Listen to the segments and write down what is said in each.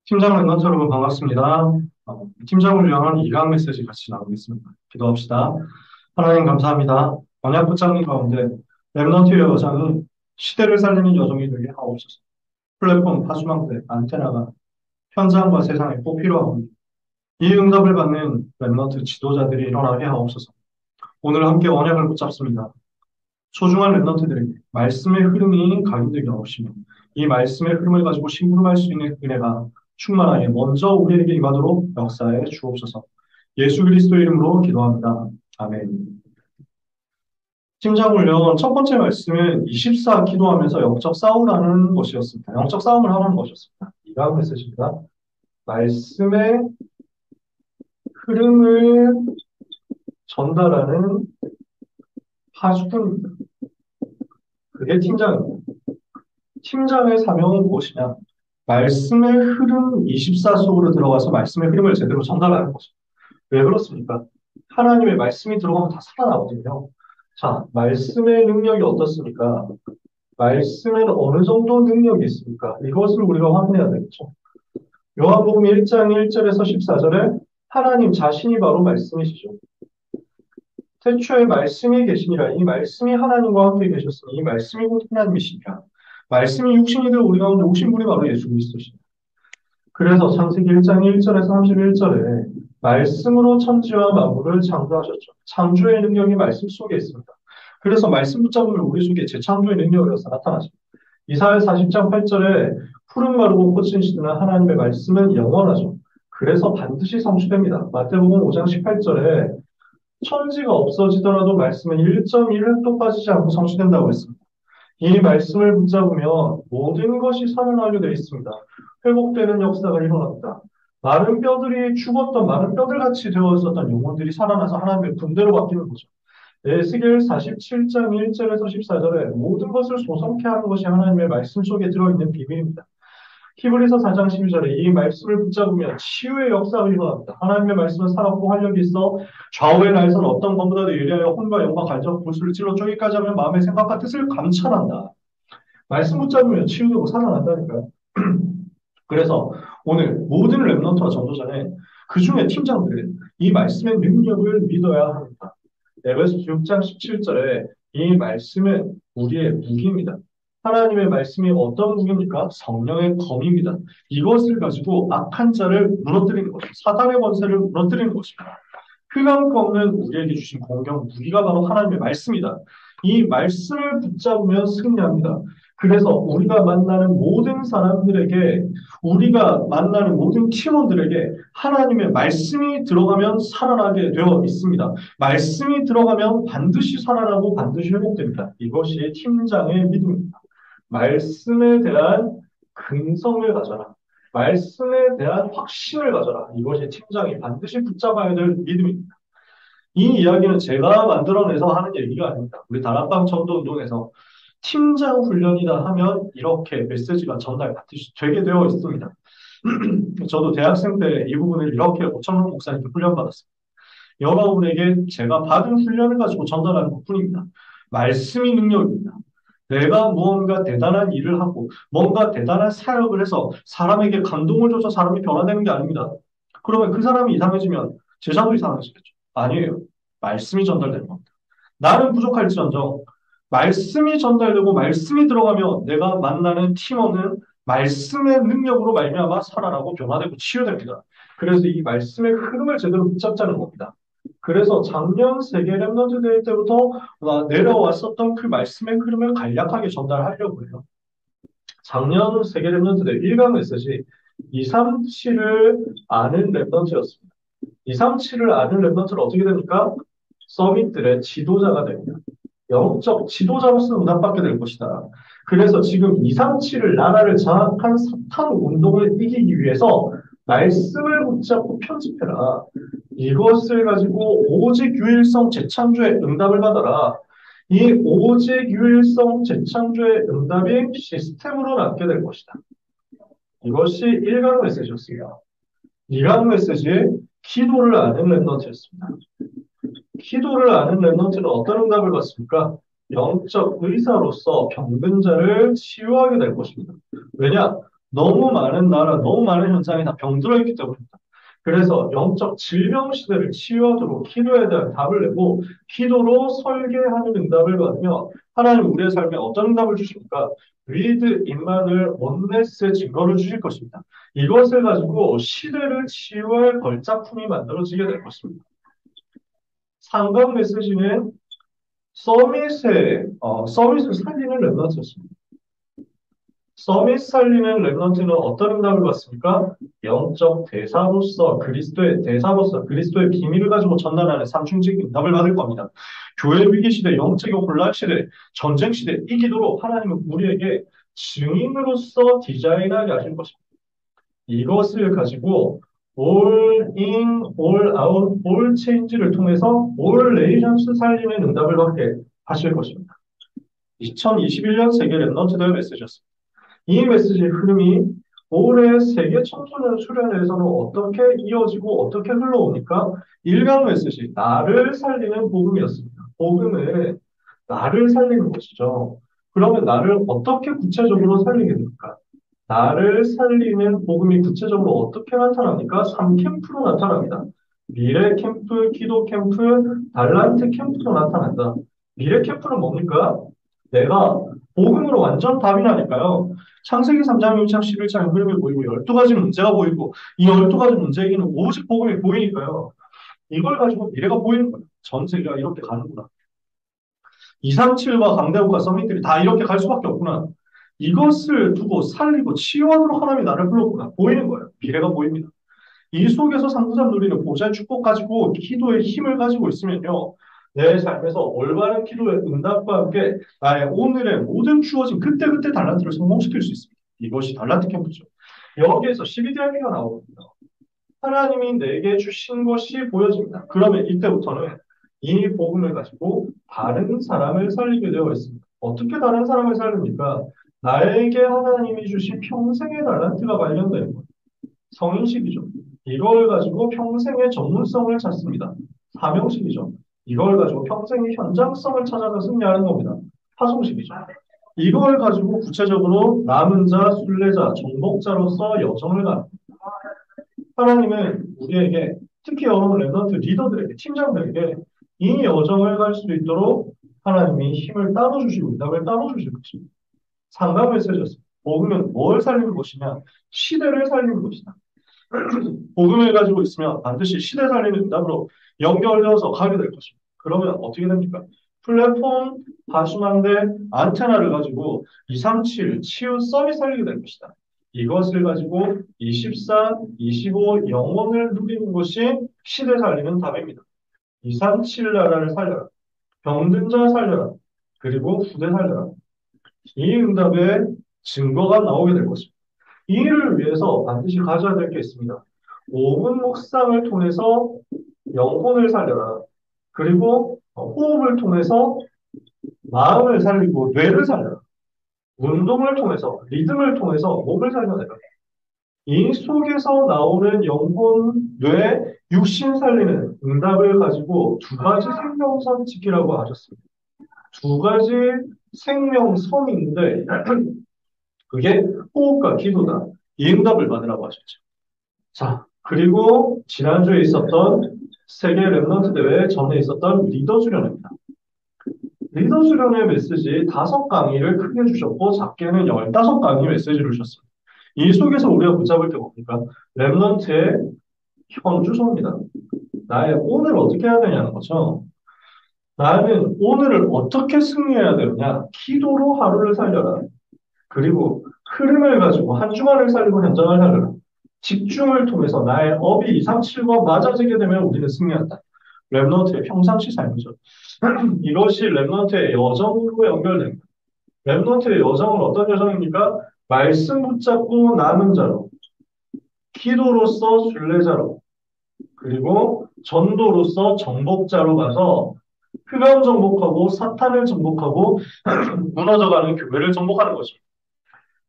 팀장 멤버 여러분 반갑습니다. 팀장을 위한 이강 메시지 같이 나누겠습니다. 기도합시다. 하나님 감사합니다. 언약 붙잡는 가운데 랩넌트의 여정이 시대를 살리는 여정이 되게 하옵소서. 플랫폼, 파수망대, 안테나가 현장과 세상에 꼭 필요하고 이 응답을 받는 랩넌트 지도자들이 일어나게 하옵소서. 오늘 함께 언약을 붙잡습니다. 소중한 랩넌트들에게 말씀의 흐름이 각인되게 하옵시며 이 말씀의 흐름을 가지고 심부름할 수 있는 은혜가 충만하게 먼저 우리에게 임하도록 역사해 주옵소서. 예수 그리스도 이름으로 기도합니다. 아멘. 팀장훈련 첫 번째 말씀은 24 기도하면서 영적 싸움하는 것이었습니다. 영적 싸움을 하는 것이었습니다. 이 다음 메시지입니다. 말씀의 흐름을 전달하는 파수꾼입니다. 그게 팀장입니다. 팀장의 사명은 무엇이냐? 말씀의 흐름 24 속으로 들어가서 말씀의 흐름을 제대로 전달하는 거죠. 왜 그렇습니까? 하나님의 말씀이 들어가면 다 살아나거든요. 자, 말씀의 능력이 어떻습니까? 말씀에는 어느 정도 능력이 있습니까? 이것을 우리가 확인해야 되겠죠. 요한복음 1장 1절에서 14절에 하나님 자신이 바로 말씀이시죠. 태초에 말씀이 계시니라. 이 말씀이 하나님과 함께 계셨으니 이 말씀이 곧 하나님이시니라. 말씀이 육신이 되어 우리 가운데 오신 분이 바로 예수 그리스도시니다. 그래서 창세기 1장 1절에서 31절에 말씀으로 천지와 만물을 창조하셨죠. 창조의 능력이 말씀 속에 있습니다. 그래서 말씀 붙잡으면 우리 속에 재창조의 능력으로서 나타나십니다. 이사야 40장 8절에 푸른 마르고 꽃은 시드는 하나님의 말씀은 영원하죠. 그래서 반드시 성취됩니다. 마태복음 5장 18절에 천지가 없어지더라도 말씀은 1.1획도 빠지지 않고 성취된다고 했습니다. 이 말씀을 붙잡으면 모든 것이 살아나게 되어 있습니다. 회복되는 역사가 일어납니다. 많은 뼈들이 죽었던 많은 뼈들같이 되어 있었던 영혼들이 살아나서 하나님의 군대로 바뀌는 거죠. 에스겔 47장 1절에서 14절에 모든 것을 소성케 하는 것이 하나님의 말씀 속에 들어있는 비밀입니다. 히브리서 4장 12절에 이 말씀을 붙잡으면 치유의 역사가 일어납니다. 하나님의 말씀은 살았고 활력이 있어 좌우의 날선 어떤 것보다도 예리하여 혼과 영과 간접 불수를 찔러 쪼기까지 하면 마음의 생각과 뜻을 감찰한다. 말씀 붙잡으면 치유되고 살아난다니까요. 그래서 오늘 모든 랩런트와 전도자는 그 중에 팀장들은 이 말씀의 능력을 믿어야 합니다. 에베소 6장 17절에 이 말씀은 우리의 무기입니다. 하나님의 말씀이 어떤 무기입니까? 성령의 검입니다. 이것을 가지고 악한 자를 무너뜨리는 것입니다. 사단의 권세를 무너뜨리는 것입니다. 흑암 꺾는 우리에게 주신 공격 무기가 바로 하나님의 말씀이다. 이 말씀을 붙잡으면 승리합니다. 그래서 우리가 만나는 모든 사람들에게, 우리가 만나는 모든 팀원들에게 하나님의 말씀이 들어가면 살아나게 되어 있습니다. 말씀이 들어가면 반드시 살아나고 반드시 회복됩니다. 이것이 팀장의 믿음입니다. 말씀에 대한 근성을 가져라. 말씀에 대한 확신을 가져라. 이것이 팀장이 반드시 붙잡아야 될 믿음입니다. 이 이야기는 제가 만들어내서 하는 얘기가 아닙니다. 우리 다락방 전도운동에서 팀장 훈련이다 하면 이렇게 메시지가 되게 되어 있습니다. 저도 대학생 때 이 부분을 이렇게 오청록 목사님께 훈련받았습니다. 여러분에게 제가 받은 훈련을 가지고 전달하는 것뿐입니다. 말씀이 능력입니다. 내가 무언가 대단한 일을 하고 뭔가 대단한 사역을 해서 사람에게 감동을 줘서 사람이 변화되는 게 아닙니다. 그러면 그 사람이 이상해지면 제자도 이상해지겠죠. 아니에요. 말씀이 전달되는 겁니다. 나는 부족할지언정 말씀이 전달되고 말씀이 들어가면 내가 만나는 팀원은 말씀의 능력으로 말미암아 살아나고 변화되고 치유됩니다. 그래서 이 말씀의 흐름을 제대로 붙잡자는 겁니다. 그래서 작년 세계 랩런트 대회 때부터 내려왔었던 그 말씀의 흐름을 간략하게 전달하려고 해요. 작년 세계 랩런트 대회 1강 메시지 237을 아는 랩런트였습니다. 237을 아는 랩런트는 어떻게 됩니까? 서밋들의 지도자가 됩니다. 영적 지도자로서 응답받게 될 것이다. 그래서 지금 237을 나라를 장악한 사탄 운동을 이기기 위해서 말씀을 붙잡고 편집해라. 이것을 가지고 오직 유일성 재창조의 응답을 받아라. 이 오직 유일성 재창조의 응답이 시스템으로 남게 될 것이다. 이것이 1강 메시지였습니다. 2강 메시지에 기도를 아는 랩런트였습니다. 기도를 아는 랩런트는 어떤 응답을 받습니까? 영적 의사로서 병든 자를 치유하게 될 것입니다. 왜냐? 너무 많은 나라, 너무 많은 현장이 다 병들어 있기 때문입니다. 그래서 영적 질병 시대를 치유하도록 기도에 대한 답을 내고 기도로 설계하는 응답을 받으며 하나님 우리의 삶에 어떤 응답을 주십니까? 위드 임마누엘 원네스의 증거를 주실 것입니다. 이것을 가지고 시대를 치유할 걸작품이 만들어지게 될 것입니다. 상강 메시지는 서밋을 살리는 랩런트였습니다. 서밋 살리는 랩런트는 어떤 응답을 받습니까? 영적 대사로서 그리스도의 대사로서 그리스도의 비밀을 가지고 전달하는 삼중직 응답을 받을 겁니다. 교회 위기 시대, 영적인 혼란 시대, 전쟁 시대 이 기도로 하나님은 우리에게 증인으로서 디자인하게 하실 것입니다. 이것을 가지고 all in, all out, all change를 통해서 all relations 살리는 응답을 받게 하실 것입니다. 2021년 세계 랩런트 대회 메시지였습니다. 이 메시지의 흐름이 올해 세계 청소년 수련회에서는 어떻게 이어지고 어떻게 흘러오니까 일강 메시지, 나를 살리는 복음이었습니다. 복음은 나를 살리는 것이죠. 그러면 나를 어떻게 구체적으로 살리게 됩니까? 나를 살리는 복음이 구체적으로 어떻게 나타납니까? 3캠프로 나타납니다. 미래 캠프, 기도 캠프, 달란트 캠프로 나타난다. 미래 캠프는 뭡니까? 내가 복음으로 완전 답이 나니까요. 창세기 3장, 6장, 11장 흐름이 보이고 12가지 문제가 보이고 이 12가지 문제에게는 오직 복음이 보이니까요. 이걸 가지고 미래가 보이는 거예요. 전 세계가 이렇게 가는구나. 237과 강대국가 서밋들이 다 이렇게 갈 수밖에 없구나. 이것을 두고 살리고 치유하도록 하나님이 나를 불렀구나. 보이는 거예요. 미래가 보입니다. 이 속에서 상부장 누리는 보좌의 축복 가지고 기도의 힘을 가지고 있으면요. 내 삶에서 올바른 기도의 응답과 함께 나의 오늘의 모든 주어진 그때그때 달란트를 성공시킬 수 있습니다. 이것이 달란트 캠프죠. 여기에서 12대학기가 나오거든요. 하나님이 내게 주신 것이 보여집니다. 그러면 이때부터는 이 복음을 가지고 다른 사람을 살리게 되어 있습니다. 어떻게 다른 사람을 살립니까? 나에게 하나님이 주신 평생의 달란트가 발견되는 거예요. 성인식이죠. 이걸 가지고 평생의 전문성을 찾습니다. 사명식이죠. 이걸 가지고 평생의 현장성을 찾아서 승리하는 겁니다. 파송식이죠. 이걸 가지고 구체적으로 남은 자, 순례자, 정복자로서 여정을 가는 하나님은 우리에게 특히 여러분 랩런트 리더들에게 팀장들에게 이 여정을 갈 수 있도록 하나님이 힘을 따로 주시고 응답을 따로 주실 것입니다. 상담 메시지였습니다. 복음은 뭘 살리는 것이냐? 시대를 살리는 것이다. 복음을 가지고 있으면 반드시 시대 살리는 응답으로 연결되어서 가게 될 것입니다. 그러면 어떻게 됩니까? 플랫폼, 다수망대, 안테나를 가지고 237 치유 서밋 살리게 될 것이다. 이것을 가지고 24, 25 영혼을 누리는 것이 시대 살리는 답입니다. 237 나라를 살려라. 병든 자 살려라. 그리고 후대 살려라. 이 응답의 증거가 나오게 될 것입니다. 이 일을 위해서 반드시 가져야 될 게 있습니다. 5분 묵상을 통해서 영혼을 살려라. 그리고 호흡을 통해서 마음을 살리고 뇌를 살려라. 운동을 통해서, 리듬을 통해서 몸을 살려내라. 이 속에서 나오는 영혼, 뇌, 육신 살리는 응답을 가지고 두 가지 생명선 지키라고 하셨습니다. 두 가지 생명선이 있는데 그게 호흡과 기도다. 이 응답을 받으라고 하셨죠. 자, 그리고 지난주에 있었던 세계 랩런트 대회 전에 있었던 리더 수련회입니다. 리더 수련회 메시지 5강의를 크게 주셨고 작게는 15강의 메시지를 주셨습니다. 이 속에서 우리가 붙잡을 게 뭡니까? 랩런트의 현주소입니다. 나의 오늘 어떻게 해야 되냐는 거죠. 나는 오늘을 어떻게 승리해야 되느냐? 기도로 하루를 살려라. 그리고 흐름을 가지고 한 주간을 살리고 현장을 살려라. 집중을 통해서 나의 업이 2, 3, 7과 맞아지게 되면 우리는 승리한다. 랩런트의 평상시 삶이죠. 이것이 랩런트의 여정으로 연결됩니다. 랩런트의 여정은 어떤 여정입니까? 말씀 붙잡고 남은 자로, 기도로서 순례자로, 그리고 전도로서 정복자로 가서 흡연 정복하고 사탄을 정복하고 무너져가는 교회를 정복하는 것입니다.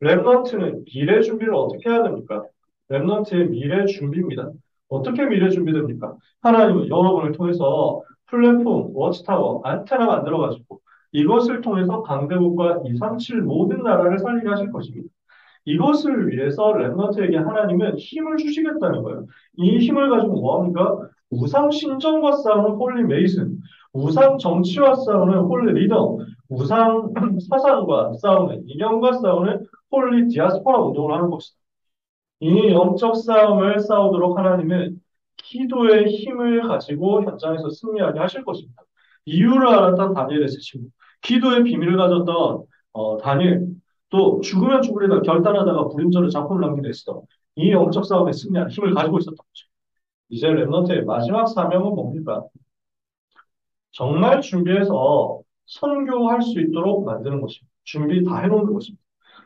랩런트는 미래 준비를 어떻게 해야 됩니까? 랩런트의 미래 준비입니다. 어떻게 미래 준비됩니까? 하나님은 여러분을 통해서 플랫폼, 워치타워, 안테나 만들어가지고 이것을 통해서 강대국과 237 모든 나라를 살리게 하실 것입니다. 이것을 위해서 렘넌트에게 하나님은 힘을 주시겠다는 거예요. 이 힘을 가지고 뭐합니까? 우상 신정과 싸우는 홀리 메이슨, 우상 정치와 싸우는 홀리 리더, 우상 사상과 싸우는, 이념과 싸우는 홀리 디아스포라 운동을 하는 것이다. 이 영적 싸움을 싸우도록 하나님은 기도의 힘을 가지고 현장에서 승리하게 하실 것입니다. 이유를 알았던 다니엘의 세 친구, 기도의 비밀을 가졌던 다니엘, 또 죽으면 죽으리라 결단하다가 불임절에 작품을 남기도 했어. 이 영적 싸움에 승리할 힘을 가지고 있었던 거죠. 이제 렘넌트의 마지막 사명은 뭡니까? 정말 준비해서 선교할 수 있도록 만드는 것입니다. 준비 다 해놓는 것입니다.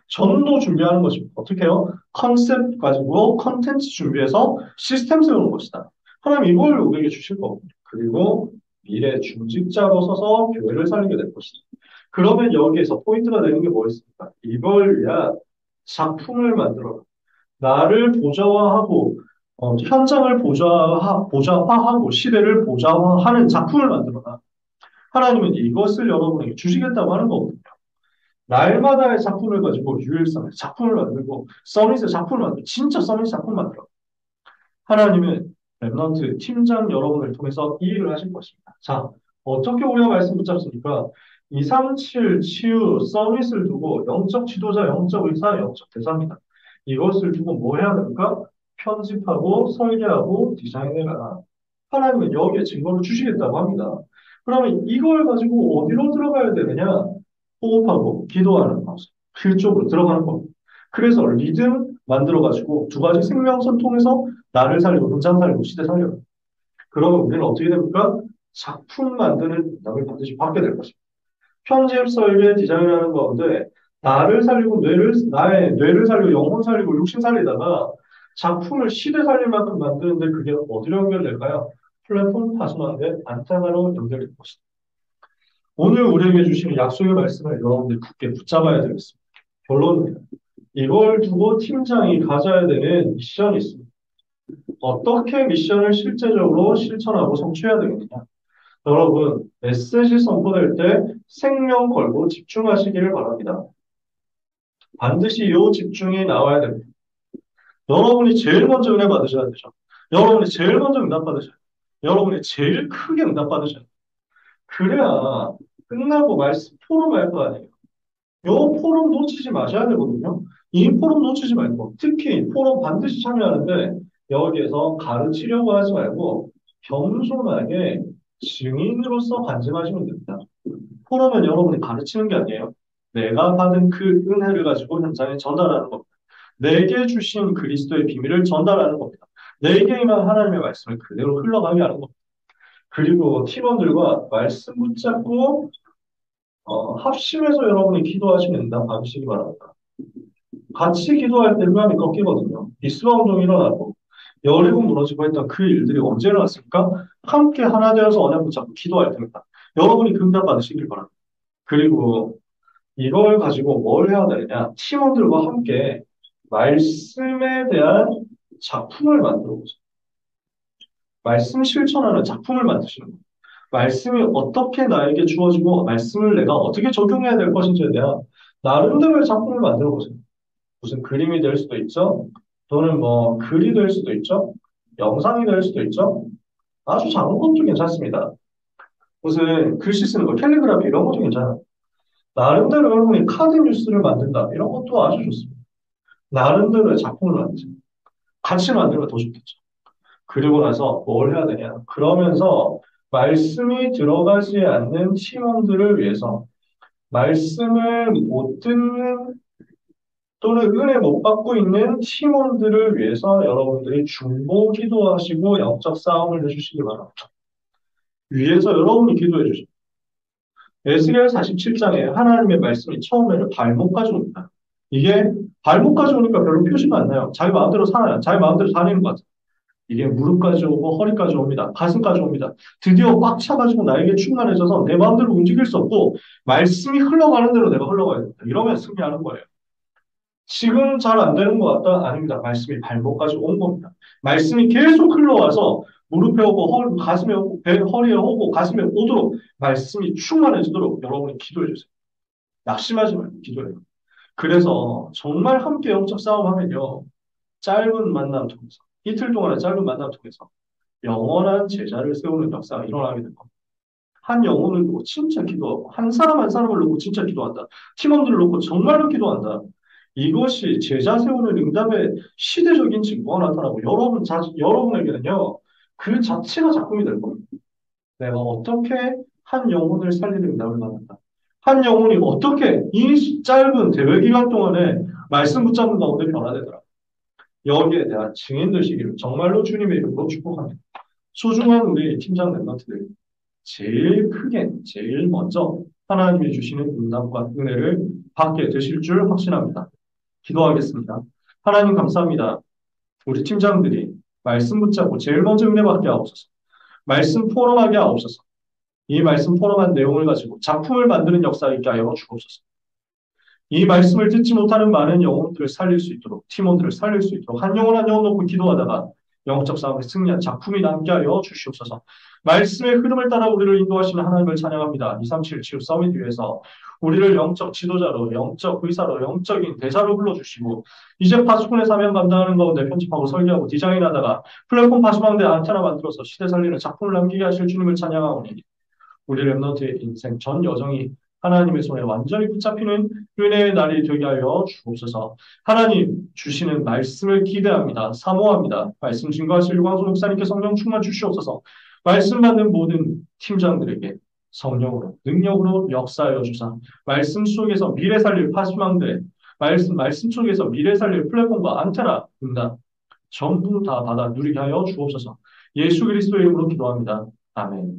전도 준비하는 것입니다. 어떻게 해요? 컨셉 가지고 컨텐츠 준비해서 시스템 세우는 것이다. 하나님 이걸 우리에게 주실 거거든요. 그리고 미래 중직자로 서서 교회를 살리게 될 것이다. 그러면 여기에서 포인트가 되는 게 뭐 있습니까? 이걸 위한 작품을 만들어 나를 보좌화하고 현장을 보좌화하고 시대를 보좌화하는 작품을 만들어라. 하나님은 이것을 여러분에게 주시겠다고 하는 거거든요. 날마다의 작품을 가지고 유일성의 작품을 만들고 써밋의 작품을 만들고 진짜 써밋 작품 만들어. 하나님은 랩넌트 팀장 여러분을 통해서 이 일을 하실 것입니다. 자, 어떻게 우리가 말씀 붙잡습니까? 237 치유 서밋을 두고 영적 지도자, 영적 의사, 영적 대사입니다. 이것을 두고 뭐 해야 됩니까? 편집하고 설계하고 디자인해라. 하나님은 여기에 증거를 주시겠다고 합니다. 그러면 이걸 가지고 어디로 들어가야 되느냐? 호흡하고 기도하는 방식, 필적으로 들어가는 겁니다. 그래서 리듬 만들어가지고 두 가지 생명선 통해서 나를 살리고 현장 살리고 시대 살려요. 그러면 우리는 어떻게 됩니까? 작품 만드는 능력을 반드시 받게 될 것입니다. 편집, 설계, 디자인하는 가운데 나를 살리고 나의 뇌를 살리고 영혼 살리고 육신 살리다가 작품을 시대 살릴 만큼 만드는데 그게 어디로 연결될까요? 플랫폼 파손하는데 안테나로 연결될 것이다. 오늘 우리에게 주시는 약속의 말씀을 여러분들 굳게 붙잡아야 되겠습니다. 결론입니다. 이걸 두고 팀장이 가져야 되는 미션이 있습니다. 어떻게 미션을 실제적으로 실천하고 성취해야 되겠느냐? 여러분, 메시지 선포될 때 생명 걸고 집중하시기를 바랍니다. 반드시 이 집중이 나와야 됩니다. 여러분이 제일 먼저 은혜 받으셔야 되죠. 여러분이 제일 먼저 응답 받으셔야 돼요. 여러분이 제일 크게 응답 받으셔야 돼요. 그래야 끝나고 말씀 포럼할 거 아니에요. 요 포럼 놓치지 마셔야 되거든요. 이 포럼 놓치지 말고, 특히 포럼 반드시 참여하는데, 여기에서 가르치려고 하지 말고, 겸손하게 증인으로서 간증하시면 됩니다. 포럼은 여러분이 가르치는 게 아니에요. 내가 받은 그 은혜를 가지고 현장에 전달하는 겁니다. 내게 주신 그리스도의 비밀을 전달하는 겁니다. 내게 임한 하나님의 말씀을 그대로 흘러가게 하는 겁니다. 그리고 팀원들과 말씀 붙잡고 합심해서 여러분이 기도하시면 응답 받으시기 바랍니다. 같이 기도할 때 흑암이 꺾이거든요. 이스라 운동이 일어나고 여리고 무너지고 했던 그 일들이 언제 일어났습니까? 함께 하나 되어서 언약 붙잡고 기도할 때입니다. 여러분이 그 응답 받으시길 바랍니다. 그리고 이걸 가지고 뭘 해야 되느냐? 팀원들과 함께 말씀에 대한 작품을 만들어 보세요. 말씀 실천하는 작품을 만드시는 거예요. 말씀이 어떻게 나에게 주어지고 말씀을 내가 어떻게 적용해야 될 것인지에 대한 나름대로의 작품을 만들어 보세요. 무슨 그림이 될 수도 있죠. 또는 뭐 글이 될 수도 있죠. 영상이 될 수도 있죠. 아주 작은 것도 괜찮습니다. 무슨 글씨 쓰는 거, 캘리그라피 이런 것도 괜찮아요. 나름대로 여러분이 카드 뉴스를 만든다. 이런 것도 아주 좋습니다. 나름대로의 작품을 만드세요. 같이 만들면 더 좋겠죠. 그리고 나서 뭘 해야 되냐. 그러면서 말씀이 들어가지 않는 팀원들을 위해서 말씀을 못 듣는 또는 은혜 못 받고 있는 팀원들을 위해서 여러분들이 중보 기도하시고 영적 싸움을 해주시기 바랍니다. 위에서 여러분이 기도해 주십시오. 에스겔 47장에 하나님의 말씀이 처음에는 발목까지 옵니다. 이게 발목까지 오니까 별로 표시가 안 나요. 자기 마음대로 살아요. 자기 마음대로 다니는 것 같아요. 이게 무릎까지 오고 허리까지 옵니다. 가슴까지 옵니다. 드디어 꽉 차가지고 나에게 충만해져서 내 마음대로 움직일 수 없고 말씀이 흘러가는 대로 내가 흘러가야 됩니다. 이러면 승리하는 거예요. 지금 잘 안 되는 것 같다? 아닙니다. 말씀이 발목까지 온 겁니다. 말씀이 계속 흘러와서 무릎에 오고 가슴에 오고 허리에 오고 가슴에 오도록 말씀이 충만해지도록 여러분이 기도해 주세요. 낙심하지 말고 기도해요. 그래서 정말 함께 영적 싸움하면요. 짧은 만남 통해서, 이틀 동안의 짧은 만남 통해서 영원한 제자를 세우는 역사가 일어나게 될 겁니다. 한 영혼을 놓고 진짜 기도하고, 한 사람 한 사람을 놓고 진짜 기도한다. 팀원들을 놓고 정말로 기도한다. 이것이 제자 세우는 응답의 시대적인 증거가 나타나고, 여러분에게는요, 그 자체가 작품이 될 겁니다. 내가 어떻게 한 영혼을 살리는 응답을 받는다. 한 영혼이 어떻게 이 짧은 대회 기간 동안에 말씀 붙잡는 가운데 변화되더라. 여기에 대한 증인 되시기를 정말로 주님의 이름으로 축복합니다. 소중한 우리 팀장 멤버들, 제일 먼저 하나님이 주시는 응답과 은혜를 받게 되실 줄 확신합니다. 기도하겠습니다. 하나님 감사합니다. 우리 팀장들이 말씀 붙잡고 제일 먼저 은혜 받게 하옵소서. 말씀 포럼하게 하옵소서. 이 말씀 포럼한 내용을 가지고 작품을 만드는 역사 있게 하여 주옵소서. 이 말씀을 듣지 못하는 많은 영혼들을 살릴 수 있도록, 팀원들을 살릴 수 있도록 한 영혼 한 영혼 놓고 기도하다가 영적 싸움에 승리한 작품이 남게 하여 주시옵소서. 말씀의 흐름을 따라 우리를 인도하시는 하나님을 찬양합니다. 237 치유 서밋 위에서 우리를 영적 지도자로, 영적 의사로, 영적인 대사로 불러주시고, 이제 파수꾼의 사명 감당하는 가운데 편집하고 설계하고 디자인하다가 플랫폼 파수망대 안테나 만들어서 시대 살리는 작품을 남기게 하실 주님을 찬양하오니, 우리 랩너트의 인생 전 여정이 하나님의 손에 완전히 붙잡히는 은혜의 날이 되게 하여 주옵소서. 하나님 주시는 말씀을 기대합니다. 사모합니다. 말씀 증거하실 유광수 목사님께 성령 충만 주시옵소서. 말씀 받는 모든 팀장들에게 성령으로, 능력으로 역사하여 주사. 말씀 속에서 미래 살릴 파수망대, 말씀 속에서 미래 살릴 플랫폼과 안테나, 응답, 전부 다 받아 누리게 하여 주옵소서. 예수 그리스도의 이름으로 기도합니다. 아멘.